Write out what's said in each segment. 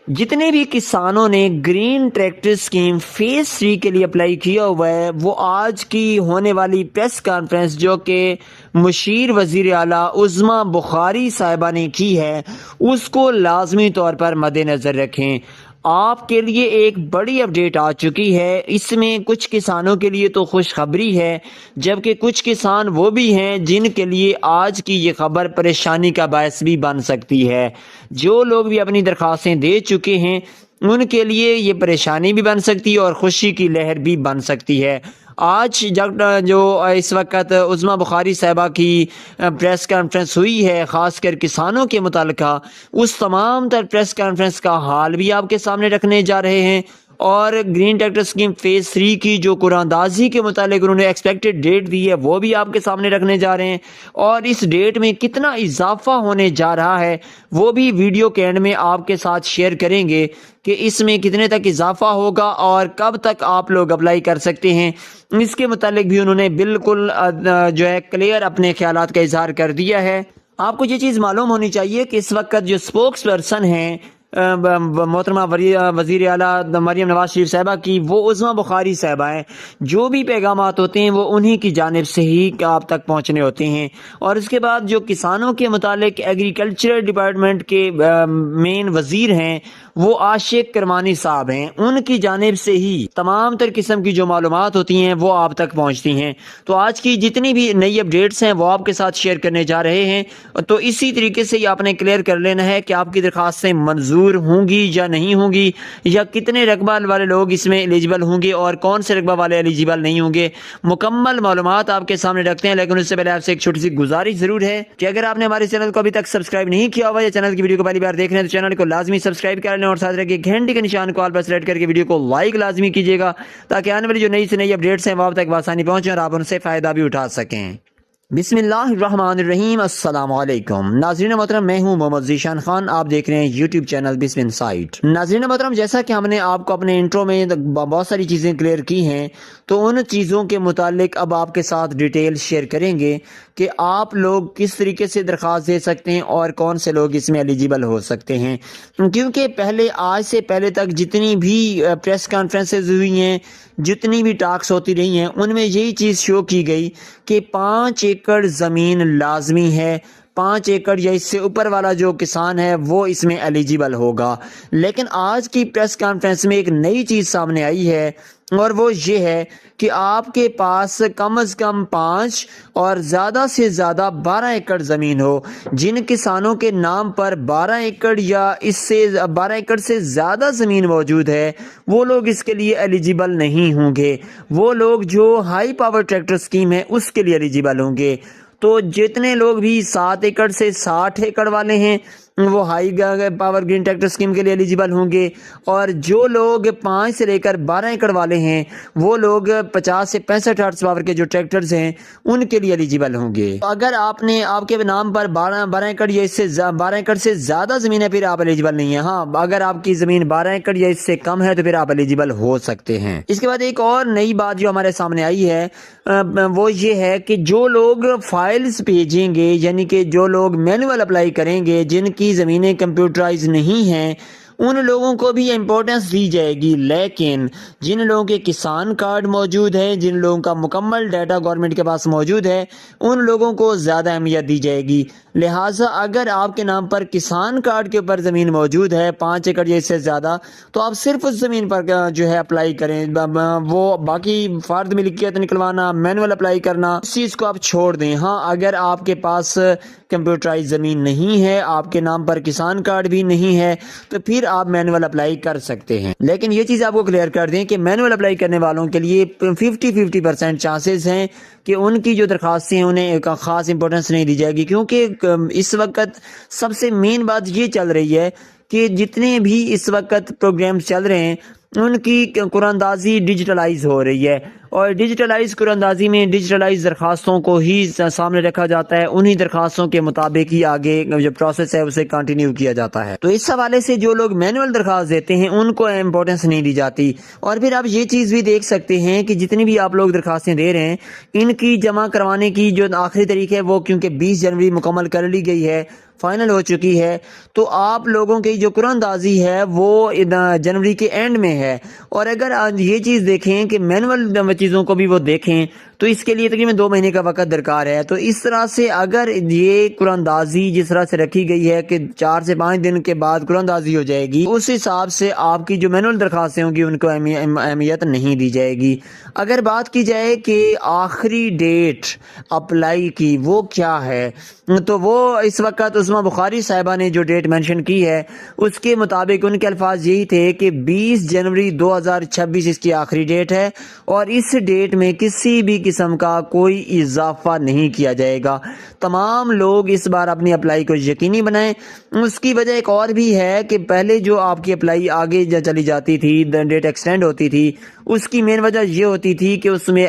जितने भी किसानों ने ग्रीन ट्रैक्टर स्कीम फेज 3 के लिए अप्लाई किया हुआ है, वो आज की होने वाली प्रेस कॉन्फ्रेंस जो कि मुशीर वज़ीर आला उज़्मा बुखारी साहिबा ने की है, उसको लाजमी तौर पर मद्देनज़र रखें। आपके लिए एक बड़ी अपडेट आ चुकी है। इसमें कुछ किसानों के लिए तो खुशखबरी है, जबकि कुछ किसान वो भी हैं जिनके लिए आज की ये खबर परेशानी का बायस भी बन सकती है। जो लोग भी अपनी दरख्वास्तें दे चुके हैं उनके लिए ये परेशानी भी बन सकती है और खुशी की लहर भी बन सकती है। आज जब जो इस वक्त उज़्मा बुखारी साहिबा की प्रेस कॉन्फ्रेंस हुई है, ख़ासकर किसानों के मुताल्लिक़, उस तमाम तर प्रेस कॉन्फ्रेंस का हाल भी आपके सामने रखने जा रहे हैं और ग्रीन ट्रैक्टर स्कीम फेज़ 3 की जो कुरानदाजी के मुतालिक उन्होंने एक्सपेक्टेड डेट दी है वो भी आपके सामने रखने जा रहे हैं और इस डेट में कितना इजाफा होने जा रहा है वो भी वीडियो के एंड में आपके साथ शेयर करेंगे कि इसमें कितने तक इजाफा होगा और कब तक आप लोग अप्लाई कर सकते हैं। इसके मुतालिक भी उन्होंने बिल्कुल जो है क्लियर अपने ख्यालात का इजहार कर दिया है। आपको ये चीज़ मालूम होनी चाहिए कि इस वक्त जो स्पोक्स पर्सन हैं मोहतरमा वज़ीर आला मरियम नवाज शरीफ साहिबा की, वो उज़्मा बुखारी साहिबा हैं। जो भी पैगामात होते हैं वो उन्हीं की जानिब से ही आप तक पहुँचने होते हैं। और उसके बाद जो किसानों के मुतालिक एग्रीकल्चर डिपार्टमेंट के मेन वज़ीर हैं वो आशिक करमानी साहब हैं, उनकी जानिब से ही तमाम तर किस्म की जो मालूमात होती हैं वो आप तक पहुँचती हैं। तो आज की जितनी भी नई अपडेट्स हैं वो आपके साथ शेयर करने जा रहे हैं। तो इसी तरीके से ही आपने क्लियर कर लेना है कि आपकी दरख्वास्तें मंजूर होंगी या नहीं होंगी, या कितने रकबा वाले लोग इसमें एलिजिबल होंगे और कौन से रकबा वाले एलिजिबल नहीं होंगे। मुकम्मल मालूमात आपके सामने रखते हैं, लेकिन उससे पहले आपसे एक छोटी सी गुजारिश ज़रूर है कि अगर आपने हमारे चैनल को अभी तक सब्सक्राइब नहीं किया हुआ या चैनल की वीडियो को पहली बार देख रहे हैं तो चैनल को लाजमी सब्सक्राइब कर लें और साथ रखिए घंटे के निशान को ऑल पर सेलेक्ट करके वीडियो को लाइक लाजमी कीजिएगा ताकि आने वाली जो नई से नई अपडेट्स हैं वो आप तक आसानी पहुंचे और आप उनसे फ़ायदा भी उठा सकें। बिस्मिल्लाहिर्रहमानिर्रहीम, अस्सलाम वालेकुम। नाज़रीन मोहतरम, मैं हूं मोहम्मद ज़ीशान खान, आप देख रहे हैं यूट्यूब चैनल बिस्म इनसाइट। नाज़रीन मोहतरम, जैसा कि हमने आपको अपने इंट्रो में बहुत सारी चीज़ें क्लियर की हैं, तो उन चीज़ों के मुतालिक अब आपके साथ डिटेल शेयर करेंगे कि आप लोग किस तरीके से दरख्वास्त दे सकते हैं और कौन से लोग इसमें एलिजिबल हो सकते हैं। क्योंकि पहले आज से पहले तक जितनी भी प्रेस कॉन्फ्रेंसेज हुई हैं, जितनी भी टॉक्स होती रही हैं, उनमें यही चीज़ शो की गई कि 5 एकड़ ज़मीन लाजमी है। 5 एकड़ या इससे ऊपर वाला जो किसान है वो इसमें एलिजिबल होगा। लेकिन आज की प्रेस कॉन्फ्रेंस में एक नई चीज़ सामने आई है और वो ये है कि आपके पास कम से कम 5 और ज़्यादा से ज़्यादा 12 एकड़ ज़मीन हो। जिन किसानों के नाम पर 12 एकड़ या इससे 12 एकड़ से ज़्यादा ज़मीन मौजूद है वो लोग इसके लिए एलिजिबल नहीं होंगे। वो लोग जो हाई पावर ट्रैक्टर स्कीम है उसके लिए एलिजिबल होंगे। तो जितने लोग भी 7 एकड़ से 60 एकड़ वाले हैं वो high power green tractor scheme के लिए एलिजिबल होंगे और जो लोग 5 से लेकर 12 एकड़ वाले हैं वो लोग 50 से 65 हॉर्स पावर के जो ट्रैक्टर्स हैं उनके लिए एलिजिबल होंगे। तो अगर आपने आपके नाम पर 12 एकड़ या इससे 12 एकड़ से ज़्यादा ज़मीन है फिर आप एलिजिबल नहीं है। हाँ, अगर आपकी ज़मीन 12 एकड़ या इससे कम है तो फिर आप एलिजिबल हो सकते हैं। इसके बाद एक और नई बात जो हमारे सामने आई है वो ये है कि जो लोग फाइल्स भेजेंगे, यानी कि जो लोग मैनुअल अप्लाई करेंगे, जिनकी ज़मीनें कंप्यूटराइज नहीं हैं, उन लोगों को भी इम्पोर्टेंस दी जाएगी। लेकिन जिन लोगों के किसान कार्ड मौजूद है, जिन लोगों का मुकम्मल डाटा गवर्नमेंट के पास मौजूद है, उन लोगों को ज़्यादा अहमियत दी जाएगी। लिहाजा अगर आपके नाम पर किसान कार्ड के ऊपर ज़मीन मौजूद है 5 एकड़ या इससे ज़्यादा, तो आप सिर्फ उस ज़मीन पर जो है अप्लाई करें। वो बाकी फ़र्द मिल्कियत निकलवाना, मैनुअल अप्लाई करना, इस चीज़ को आप छोड़ दें। हाँ, अगर आपके पास कंप्यूटराइज ज़मीन नहीं है, आपके नाम पर किसान कार्ड भी नहीं है, तो फिर आप मैनुअल अप्लाई कर सकते हैं। लेकिन ये चीज़ आपको क्लियर कर दें कि मैनुअल अप्लाई करने वालों के लिए 50-50% चांसेस हैं कि उनकी जो दरख्वास्तें हैं उन्हें एक ख़ास इंपॉर्टेंस नहीं दी जाएगी। क्योंकि इस वक्त सबसे मेन बात ये चल रही है कि जितने भी इस वक्त प्रोग्राम्स चल रहे हैं उनकी कुरानदाजी डिजिटलाइज हो रही है اور ڈیجیٹلائز قراندازی میں ڈیجیٹلائز درخواستوں کو ہی سامنے رکھا جاتا ہے، انہی درخواستوں کے مطابق ہی آگے جو پروسیس ہے اسے کنٹینیو کیا جاتا ہے۔ تو اس حوالے سے جو لوگ مینول درخواست دیتے ہیں ان کو امپورٹنس نہیں دی جاتی۔ اور پھر آپ یہ چیز بھی دیکھ سکتے ہیں کہ جتنی بھی آپ لوگ درخواستیں دے رہے ہیں ان کی جمع کروانے کی جو آخری تاریخ ہے وہ کیونکہ 20 جنوری مکمل کر لی گئی ہے، فائنل ہو چکی ہے، تو آپ لوگوں کی جو قرآن اندازی ہے وہ جنوری کے اینڈ میں ہے۔ اور اگر آج یہ چیز دیکھیں کہ مینول چیزوں کو بھی وہ دیکھیں تو اس کے لیے تقریباً 2 مہینے کا وقت درکار ہے۔ تو اس طرح سے اگر یہ قرآن اندازی جس طرح سے رکھی گئی ہے کہ 4 سے 5 دن کے بعد قرآن اندازی ہو جائے گی، اس حساب سے آپ کی جو مینول درخواستیں ہوں گی ان کو اہمیت نہیں دی جائے گی۔ اگر بات کی جائے کہ آخری ڈیٹ اپلائی کی وہ کیا ہے، تو وہ اس وقت عظمیٰ بخاری صاحبہ نے جو ڈیٹ منشن کی ہے اس کے مطابق ان کے الفاظ یہی تھے کہ 20 جنوری 2026 اس کی آخری ڈیٹ ہے، اور اس ڈیٹ میں کسی بھی قسم کا کوئی اضافہ نہیں کیا جائے گا۔ تمام لوگ اس بار اپنی اپلائی کو یقینی بنائیں۔ اس کی وجہ ایک اور بھی ہے کہ پہلے جو آپ کی اپلائی آگے چلی جاتی تھی، ڈیٹ ایکسٹینڈ ہوتی تھی، اس کی مین وجہ یہ ہوتی تھی کہ اس میں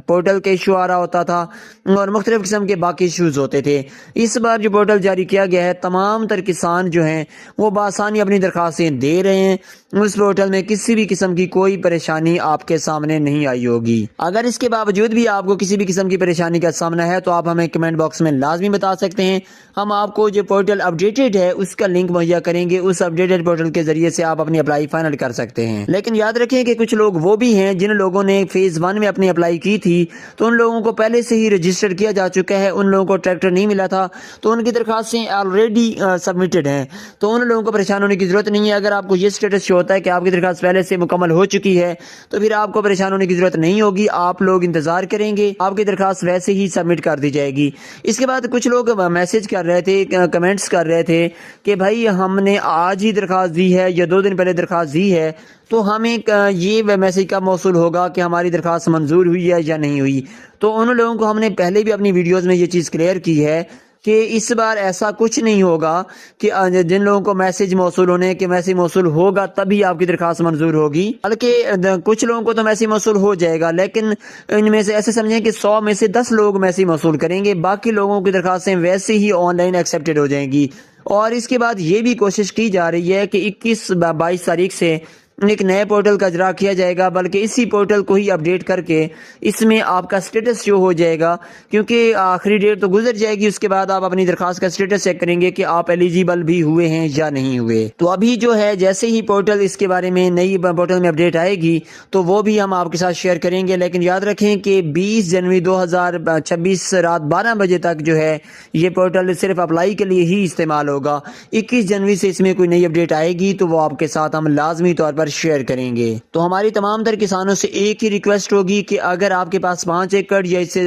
پورٹل کے ایشو آ رہا ہوتا تھا اور مختلف قسم کے باقی ایشوز ہوتے تھے۔ اس بار جو پورٹل جاری کیا گیا ہے تمام تر کسان جو ہیں وہ بآسانی اپنی درخواستیں دے رہے ہیں، اس پورٹل میں کسی بھی قسم کی کوئی پریشانی آپ کے سامنے نہیں آئی ہوگی۔ اگر اس کے باوجود بھی آپ کو کسی بھی قسم کی پریشانی کا سامنا ہے تو آپ ہمیں کمنٹ باکس میں لازمی بتا سکتے ہیں، ہم آپ کو جو پورٹل اپڈیٹڈ ہے اس کا لنک مہیا کریں گے، اس اپڈیٹڈ پورٹل کے ذریعے سے آپ اپنی اپلائی فائنل کر سکتے ہیں۔ لیکن یاد رکھیں کہ کچھ لوگ وہ بھی ہیں جن لوگوں نے فیز 1 میں اپنی اپلائی کی تھی تو ان لوگوں کو پہلے سے ہی رجسٹر کیا جا چکا ہے، ان لوگوں کو ٹریکٹر نہیں ملا تھا تو ان کی درخواستیں آلریڈی سبمٹڈ ہیں، تو ان لوگوں کو پریشان ہونے کی ضرورت نہیں ہے۔ اگر آپ کو یہ سٹیٹس شو ہوتا ہے کہ آپ کی درخواست پہلے سے مکمل ہو چکی ہے تو پھر آپ کو پریشان ہونے کی ضرورت نہیں ہوگی، آپ لوگ انتظار کریں گے، آپ کی درخواست ویسے ہی سبمٹ کر دی جائے گی۔ اس کے بعد کچھ لوگ میسج کر رہے تھے، کمنٹس کر رہے تھے کہ بھائی ہم نے آج ہی درخواست دی ہے یا 2 دن پہلے درخواست دی ہے تو ہمیں یہ میسج کب موصول ہوگا کہ ہماری درخواست منظور ہوئی ہے یا نہیں ہوئی۔ تو ان لوگوں کو ہم نے پہلے بھی اپنی ویڈیوز میں یہ چیز کلیئر کی ہے کہ اس بار ایسا کچھ نہیں ہوگا کہ جن لوگوں کو میسج موصول ہونے کے میسج موصول ہوگا تبھی آپ کی درخواست منظور ہوگی، بلکہ کچھ لوگوں کو تو میسج موصول ہو جائے گا، لیکن ان میں سے ایسے سمجھیں کہ 100 میں سے 10 لوگ میسج موصول کریں گے، باقی لوگوں کی درخواستیں ویسے ہی آن لائن ایکسیپٹڈ ہو جائیں گی۔ اور اس کے بعد یہ بھی کوشش کی جا رہی ہے کہ 21-22 تاریخ سے ایک نئے پورٹل کا اجرا کیا جائے گا، بلکہ اسی پورٹل کو ہی اپڈیٹ کر کے اس میں آپ کا سٹیٹس شو ہو جائے گا، کیونکہ آخری ڈیٹ تو گزر جائے گی، اس کے بعد آپ اپنی درخواست کا سٹیٹس چیک کریں گے کہ آپ ایلیجیبل بھی ہوئے ہیں یا نہیں ہوئے۔ تو ابھی جو ہے جیسے ہی پورٹل اس کے بارے میں نئی پورٹل میں اپڈیٹ آئے گی تو وہ بھی ہم آپ کے ساتھ شیئر کریں گے، لیکن یاد رکھیں کہ 20 جنوری 2026 رات 12 بجے تک جو ہے یہ پورٹل صرف اپلائی کے لیے ہی استعمال ہوگا۔ 21 جنوری سے اس میں کوئی نئی اپڈیٹ آئے گی تو وہ آپ کے ساتھ ہم لازمی طور پر شیئر کریں گے۔ تو ہماری تمام تر کسانوں سے ایک ہی ریکویسٹ ہوگی کہ اگر آپ کے پاس 5 ایکڑ یا اس سے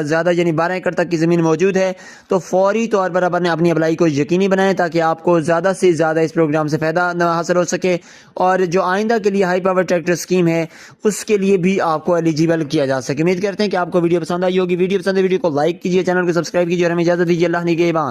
زیادہ یعنی 12 ایکڑ تک کی زمین موجود ہے تو فوری طور پر اپنی اپلائی کو یقینی بنائیں تاکہ آپ کو زیادہ سے زیادہ اس پروگرام سے فائدہ حاصل ہو سکے، اور جو آئندہ کے لیے ہائی پاور ٹریکٹر اسکیم ہے اس کے لیے بھی آپ کو ایلیجیبل کیا جا سکے۔ امید کرتے ہیں کہ آپ کو ویڈیو پسند آئی ہوگی۔ ویڈیو پسند ہے ویڈیو کو لائک کیجیے، چینل کو سبسکرائب کیجیے اور ہمیں اجازت دیجیے۔ اللہ نگہبان۔